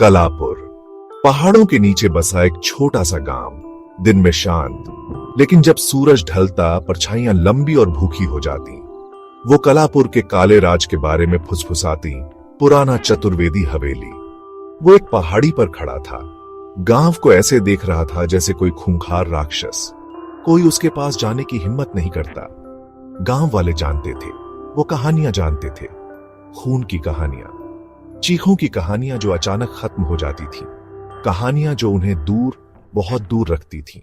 कलापुर पहाड़ों के नीचे बसा एक छोटा सा गांव। दिन में शांत, लेकिन जब सूरज ढलता परछाइयां लंबी और भूखी हो जाती। वो कलापुर के काले राज के बारे में फुसफुसाती पुराना चतुर्वेदी हवेली। वो एक पहाड़ी पर खड़ा था, गांव को ऐसे देख रहा था जैसे कोई खूंखार राक्षस। कोई उसके पास जाने की हिम्मत नहीं करता। गांव वाले जानते थे, वो कहानियां जानते थे, खून की कहानियां, चीखों की कहानियां जो अचानक खत्म हो जाती थी, कहानियां जो उन्हें दूर, बहुत दूर रखती थीं।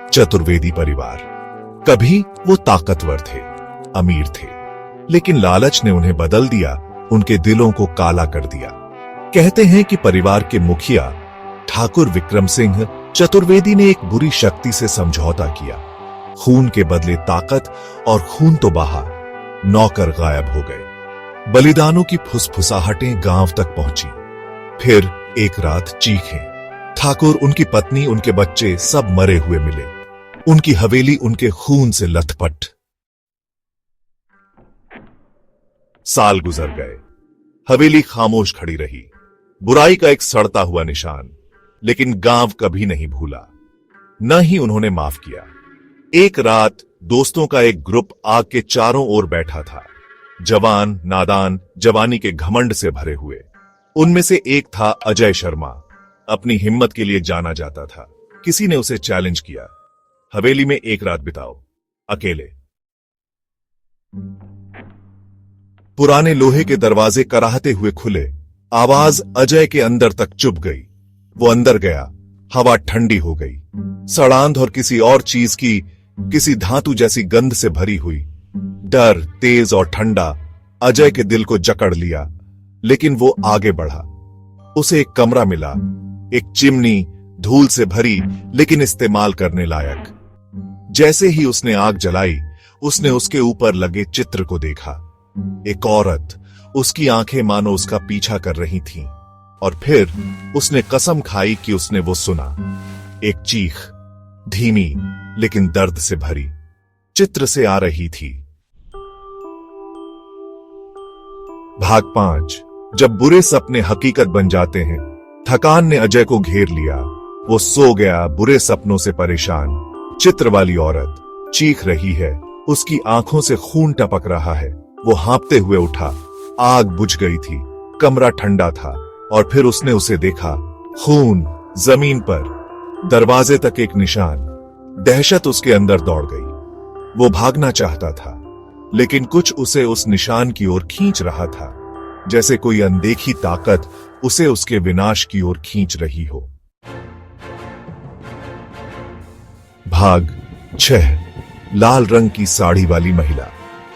चतुर्वेदी परिवार। कभी वो ताकतवर थे, अमीर थे, लेकिन लालच ने उन्हें बदल दिया, उनके दिलों को काला कर दिया। कहते हैं कि परिवार के मुखिया ठाकुर विक्रम सिंह चतुर्वेदी ने एक बुरी शक्ति से समझौता किया। खून के बदले ताकत, और खून तो बहा, नौकर गायब हो गए। बलिदानों की फुसफुसाहटें गांव तक पहुंची। फिर एक रात चीखें। ठाकुर, उनकी पत्नी, उनके बच्चे सब मरे हुए मिले। उनकी हवेली उनके खून से लथपथ। साल गुजर गए, हवेली खामोश खड़ी रही, बुराई का एक सड़ता हुआ निशान। लेकिन गांव कभी नहीं भूला, न ही उन्होंने माफ किया। एक रात दोस्तों का एक ग्रुप आग के चारों ओर बैठा था। जवान, नादान, जवानी के घमंड से भरे हुए। उनमें से एक था अजय शर्मा। अपनी हिम्मत के लिए जाना जाता था। किसी ने उसे चैलेंज किया, हवेली में एक रात बिताओ, अकेले। पुराने लोहे के दरवाजे कराहते हुए खुले। आवाज अजय के अंदर तक चुभ गई। वो अंदर गया, हवा ठंडी हो गई, सड़ांध और किसी और चीज की, किसी धातु जैसी गंध से भरी हुई। डर, तेज और ठंडा, अजय के दिल को जकड़ लिया। लेकिन वो आगे बढ़ा। उसे एक कमरा मिला, एक चिमनी, धूल से भरी लेकिन इस्तेमाल करने लायक। जैसे ही उसने आग जलाई, उसने उसके ऊपर लगे चित्र को देखा। एक औरत, उसकी आंखें मानो उसका पीछा कर रही थीं। और फिर उसने कसम खाई कि उसने वो सुना। एक चीख, धीमी लेकिन दर्द से भरी, चित्र से आ रही थी। भाग 5। जब बुरे सपने हकीकत बन जाते हैं। थकान ने अजय को घेर लिया। वो सो गया, बुरे सपनों से परेशान। चित्र वाली औरत चीख रही है, उसकी आंखों से खून टपक रहा है। वो हाँपते हुए उठा। आग बुझ गई थी, कमरा ठंडा था, और फिर उसने उसे देखा। खून जमीन पर, दरवाजे तक एक निशान। दहशत उसके अंदर दौड़ गई। वो भागना चाहता था, लेकिन कुछ उसे उस निशान की ओर खींच रहा था, जैसे कोई अनदेखी ताकत उसे उसके विनाश की ओर खींच रही हो। भाग 6। लाल रंग की साड़ी वाली महिला।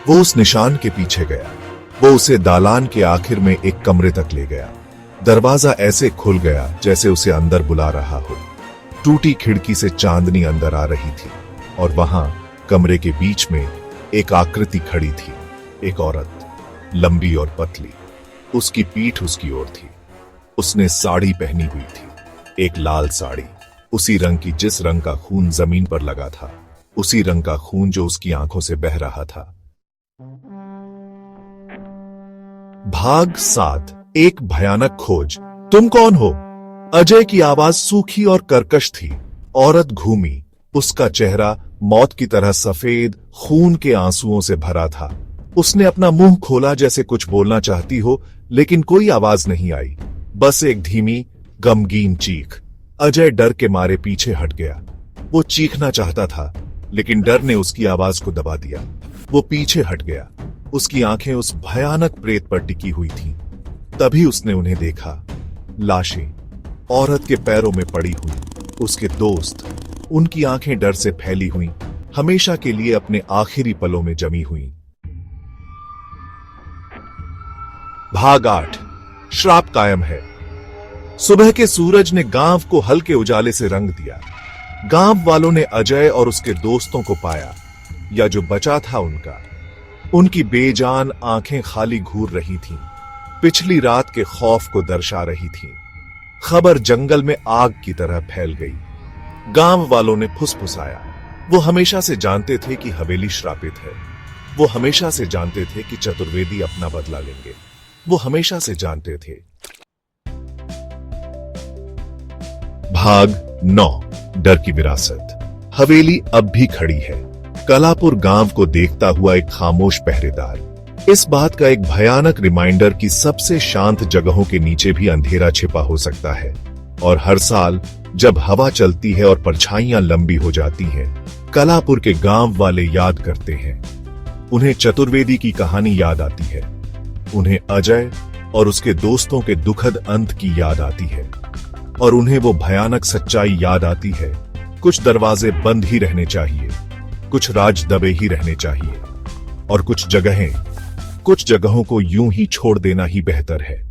वो उस निशान के पीछे गया। वो उसे दालान के आखिर में एक कमरे तक ले गया। दरवाजा ऐसे खुल गया जैसे उसे अंदर बुला रहा हो। टूटी खिड़की से चांदनी अंदर आ रही थी, और वहां कमरे के बीच में एक आकृति खड़ी थी। एक औरत, लंबी और पतली, उसकी पीठ उसकी ओर थी। उसने साड़ी पहनी हुई थी, एक लाल साड़ी, उसी रंग की जिस रंग का खून जमीन पर लगा था, उसी रंग का खून जो उसकी आंखों से बह रहा था। भाग 7। एक भयानक खोज। तुम कौन हो? अजय की आवाज सूखी और कर्कश थी। औरत घूमी, उसका चेहरा मौत की तरह सफेद, खून के आंसुओं से भरा था। उसने अपना मुंह खोला जैसे कुछ बोलना चाहती हो, लेकिन कोई आवाज नहीं आई, बस एक धीमी, गमगीन चीख। अजय डर के मारे पीछे हट गया। वो चीखना चाहता था, लेकिन डर ने उसकी आवाज को दबा दिया। वो पीछे हट गया। उसकी आंखें उस भयानक प्रेत पर टिकी हुई थीं। तभी उसने उन्हें देखा। लाशें, औरत के पैरों में पड़ी हुई, उसके दोस्त, उनकी आंखें डर से फैली हुई, हमेशा के लिए अपने आखिरी पलों में जमी हुई। भाग 8। श्राप कायम है। सुबह के सूरज ने गांव को हल्के उजाले से रंग दिया। गांव वालों ने अजय और उसके दोस्तों को पाया, या जो बचा था उनका। उनकी बेजान आंखें खाली घूर रही थीं, पिछली रात के खौफ को दर्शा रही थीं। खबर जंगल में आग की तरह फैल गई। गांव वालों ने फुसफुसाया, वो हमेशा से जानते थे कि हवेली श्रापित है। वो हमेशा से जानते थे कि चतुर्वेदी अपना बदला लेंगे। वो हमेशा से जानते थे। भाग 9, डर की विरासत। हवेली अब भी खड़ी है, कलापुर गांव को देखता हुआ एक खामोश पहरेदार। इस बात का एक भयानक रिमाइंडर कि सबसे शांत जगहों के नीचे भी अंधेरा छिपा हो सकता है। और हर साल जब हवा चलती है और परछाइयां लंबी हो जाती हैं, कलापुर के गांव वाले याद करते हैं। उन्हें चतुर्वेदी की कहानी याद आती है, उन्हें अजय और उसके दोस्तों के दुखद अंत की याद आती है, और उन्हें वो भयानक सच्चाई याद आती है, कुछ दरवाजे बंद ही रहने चाहिए, कुछ राज दबे ही रहने चाहिए, और कुछ जगहों को यूं ही छोड़ देना ही बेहतर है।